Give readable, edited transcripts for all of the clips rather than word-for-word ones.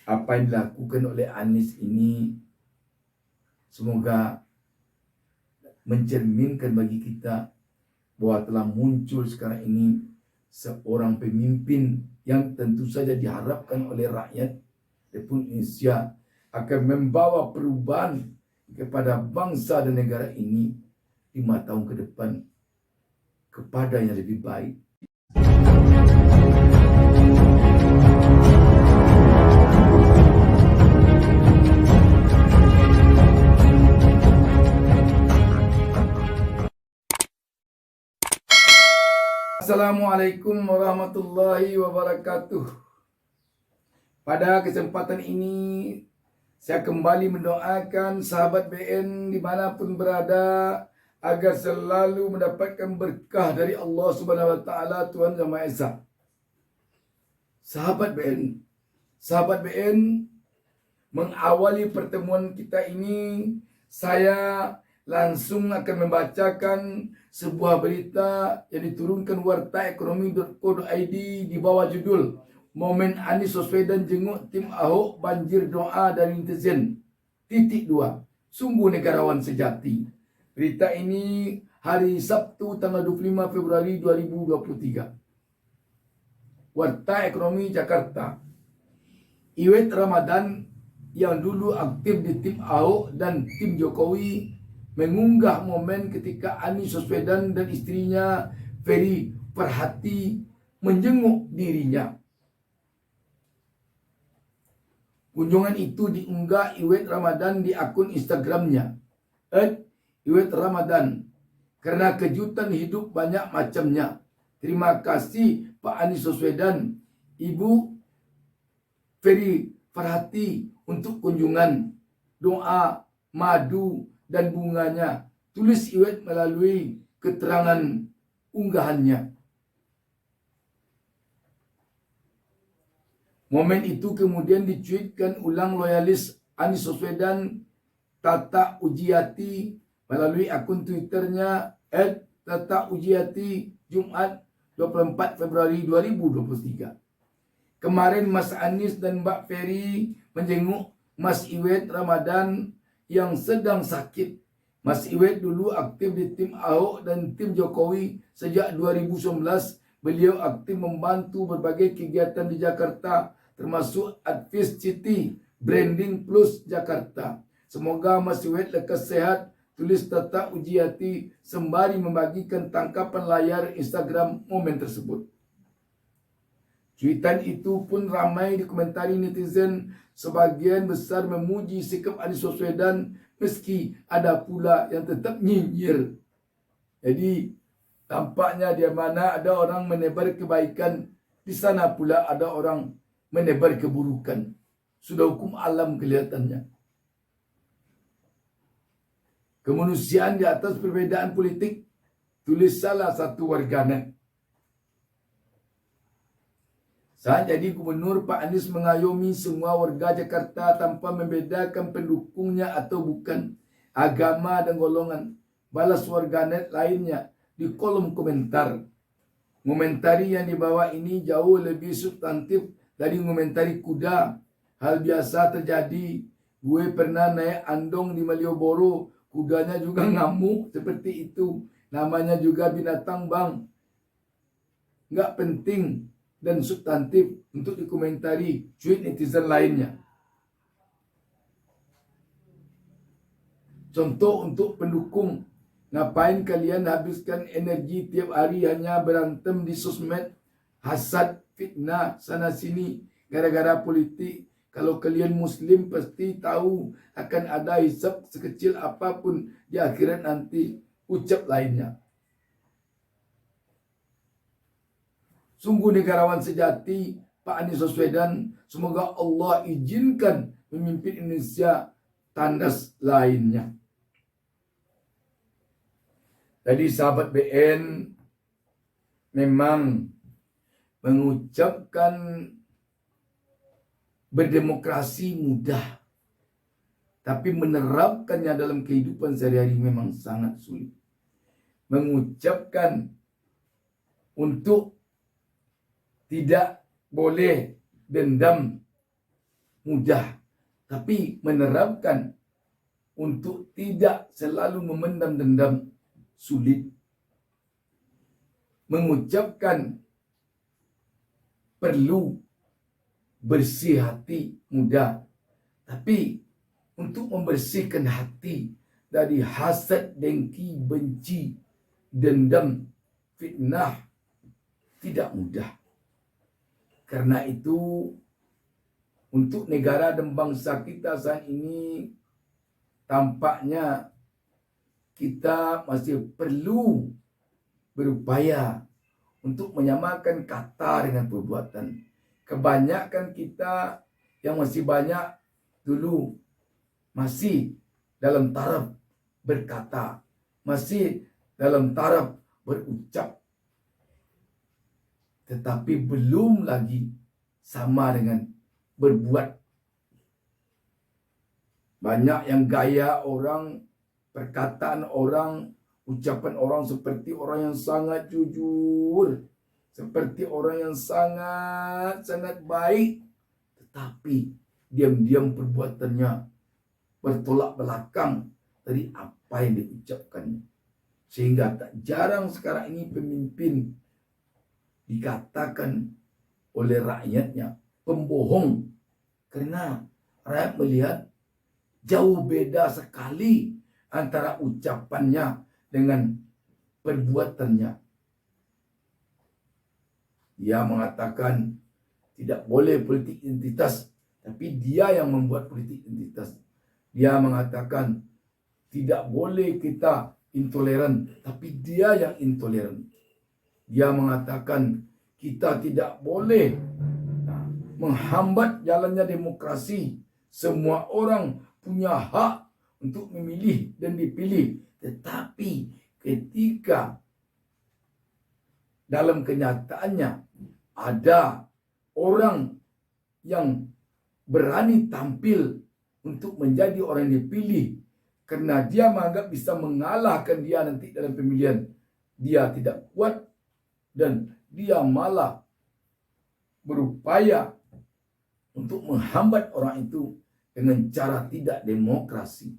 apa yang dilakukan oleh Anies ini semoga mencerminkan bagi kita bahwa telah muncul sekarang ini seorang pemimpin yang tentu saja diharapkan oleh rakyat Republik Indonesia akan membawa perubahan kepada bangsa dan negara ini 5 tahun ke depan kepada yang lebih baik. Assalamualaikum warahmatullahi wabarakatuh. Pada kesempatan ini saya kembali mendoakan sahabat BN dimanapun berada agar selalu mendapatkan berkah dari Allah Subhanahu Wa Taala Tuhan Yang Maha Esa. Sahabat BN, mengawali pertemuan kita ini saya langsung akan membacakan sebuah berita yang diturunkan wartaekonomi.co.id di bawah judul Momen Anies Baswedan jenguk tim Ahok, banjir doa dari netizen. .2 Sungguh negarawan sejati. Berita ini hari Sabtu tanggal 25 Februari 2023. Warta Ekonomi Jakarta. Iwet Ramadan yang dulu aktif di tim Ahok dan tim Jokowi mengunggah momen ketika Anies Baswedan dan istrinya Ferry Farhati menjenguk dirinya. Kunjungan itu diunggah Iwet Ramadan di akun Instagramnya @iwetramadan. Karena kejutan hidup banyak macamnya. Terima kasih Pak Anies Baswedan, Ibu Ferry Farhati untuk kunjungan, doa, madu, dan bunganya. Tulis Iwet melalui keterangan unggahannya. Momen itu kemudian dicuitkan ulang loyalis Anies Baswedan, Tata Ujiati, melalui akun Twitternya @tata_ujiati Jumat 24 Februari 2023. Kemarin Mas Anies dan Mbak Ferry menjenguk Mas Iwet Ramadan yang sedang sakit. Mas Iwet dulu aktif di tim Ahok dan tim Jokowi sejak 2019. Beliau aktif membantu berbagai kegiatan di Jakarta, termasuk Advis City, Branding Plus Jakarta. Semoga Mas Iwet lekas sehat, tulis Tata Ujiati sembari membagikan tangkapan layar Instagram momen tersebut. Cuitan itu pun ramai dikomentari netizen, sebagian besar memuji sikap Anies Baswedan meski ada pula yang tetap nyinyir. Jadi tampaknya di mana ada orang menebar kebaikan, di sana pula ada orang menebar keburukan. Sudah hukum alam kelihatannya. Kemanusiaan di atas perbedaan politik, tulis salah satu warganet. Saat jadi gubernur, Pak Anies mengayomi semua warga Jakarta tanpa membedakan pendukungnya atau bukan, agama dan golongan. Balas warganet lainnya di kolom komentar. Komentari yang dibawa ini jauh lebih substantif dari komentari kuda. Hal biasa terjadi. Gue pernah naik andong di Malioboro, kudanya juga ngamuk seperti itu. Namanya juga binatang bang. Nggak penting dan substantif untuk dikomentari tweet netizen lainnya. Contoh untuk pendukung, ngapain kalian habiskan energi tiap hari hanya berantem di sosmed, hasad, fitnah, sana sini, gara-gara politik. Kalau kalian muslim pasti tahu akan ada hisab sekecil apapun di akhirat nanti, ucap lainnya. Sungguh negarawan sejati Pak Anies Baswedan. Semoga Allah izinkan memimpin Indonesia tandas lainnya. Tadi sahabat BN memang mengucapkan berdemokrasi mudah, tapi menerapkannya dalam kehidupan sehari-hari memang sangat sulit. Mengucapkan untuk tidak boleh dendam mudah, tapi menerapkan untuk tidak selalu memendam dendam sulit. Mengucapkan perlu bersih hati mudah, tapi untuk membersihkan hati dari hasad, dengki, benci, dendam, fitnah tidak mudah. Karena itu untuk negara dan bangsa kita saat ini tampaknya kita masih perlu berupaya untuk menyamakan kata dengan perbuatan. Kebanyakan kita yang masih banyak dulu masih dalam taraf berkata, masih dalam taraf berucap, tetapi belum lagi sama dengan berbuat. Banyak yang gaya orang, perkataan orang, ucapan orang seperti orang yang sangat jujur, seperti orang yang sangat baik, tetapi diam-diam perbuatannya bertolak belakang dari apa yang diucapkannya. Sehingga tak jarang sekarang ini pemimpin dikatakan oleh rakyatnya pembohong, karena rakyat melihat jauh beda sekali antara ucapannya dengan perbuatannya. Dia mengatakan tidak boleh politik identitas, tapi dia yang membuat politik identitas. Dia mengatakan tidak boleh kita intoleran, tapi dia yang intoleran. Dia mengatakan kita tidak boleh menghambat jalannya demokrasi. Semua orang punya hak untuk memilih dan dipilih. Tetapi ketika dalam kenyataannya ada orang yang berani tampil untuk menjadi orang yang dipilih karena dia menganggap bisa mengalahkan dia nanti dalam pemilihan, dia tidak kuat dan dia malah berupaya untuk menghambat orang itu dengan cara tidak demokrasi.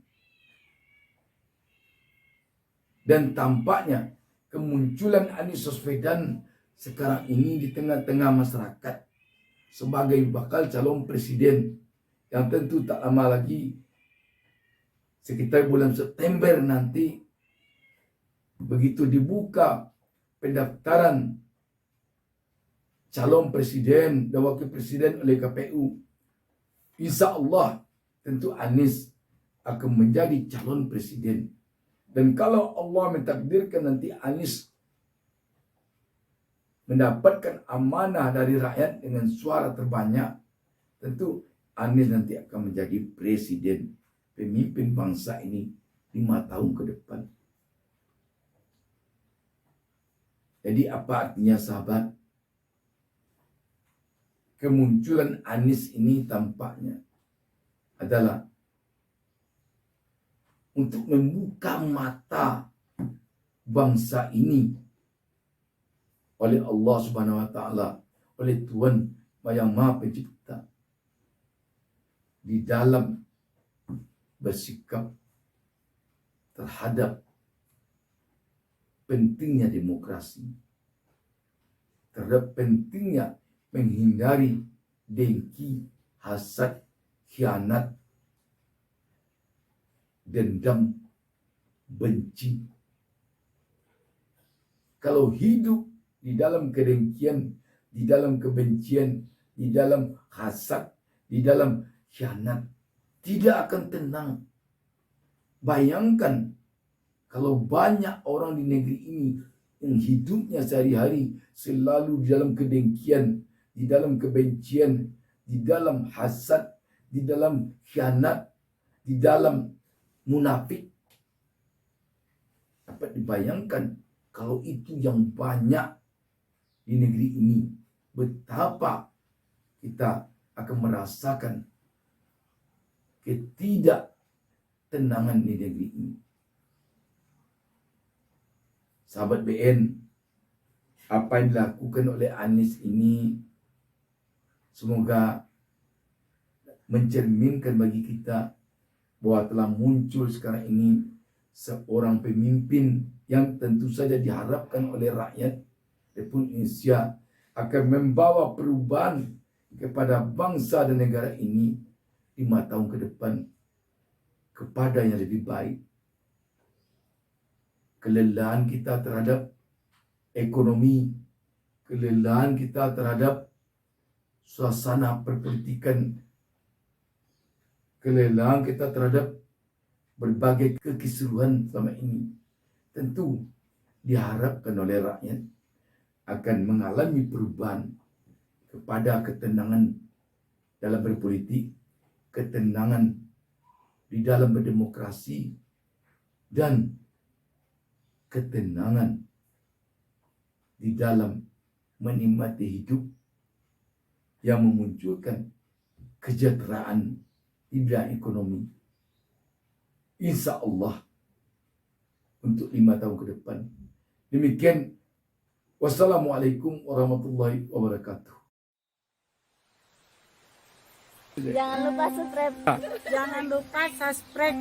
Dan tampaknya kemunculan Anies Baswedan sekarang ini di tengah-tengah masyarakat sebagai bakal calon presiden yang tentu tak lama lagi, sekitar bulan September nanti, begitu dibuka pendaftaran calon presiden dan wakil presiden oleh KPU, insya Allah tentu Anies akan menjadi calon presiden. Dan kalau Allah mentakdirkan nanti Anies mendapatkan amanah dari rakyat dengan suara terbanyak, tentu Anies nanti akan menjadi presiden, pemimpin bangsa ini 5 tahun ke depan. Jadi apa artinya sahabat? Kemunculan Anies ini tampaknya adalah untuk membuka mata bangsa ini oleh Allah Subhanahu wa taala, oleh Tuhan yang Maha Pencipta, di dalam bersikap terhadap pentingnya demokrasi, terhadap pentingnya menghindari dengki, hasad, khianat, dendam, benci. Kalau hidup di dalam kedengkian, di dalam kebencian, di dalam hasad, di dalam khianat, tidak akan tenang. Bayangkan kalau banyak orang di negeri ini yang hidupnya sehari-hari selalu di dalam kedengkian, di dalam kebencian, di dalam hasad, di dalam khianat, di dalam munafik. Dapat dibayangkan kalau itu yang banyak di negeri ini, betapa kita akan merasakan ketidaktenangan di negeri ini. Sahabat BN, apa yang dilakukan oleh Anies ini semoga mencerminkan bagi kita bahwa telah muncul sekarang ini seorang pemimpin yang tentu saja diharapkan oleh rakyat Republik Indonesia akan membawa perubahan kepada bangsa dan negara ini 5 tahun ke depan kepada yang lebih baik. Kelelahan kita terhadap ekonomi, kelelahan kita terhadap suasana perpolitikan, kelelahan kita terhadap berbagai kekisruhan selama ini, tentu diharapkan oleh rakyat akan mengalami perubahan kepada ketenangan dalam berpolitik, ketenangan di dalam berdemokrasi, dan ketenangan di dalam menikmati hidup yang memunculkan kesejahteraan di bidang ekonomi. Insya Allah untuk 5 tahun ke depan. Demikian. Wassalamualaikum warahmatullahi wabarakatuh. Jangan lupa subscribe. Jangan lupa subscribe.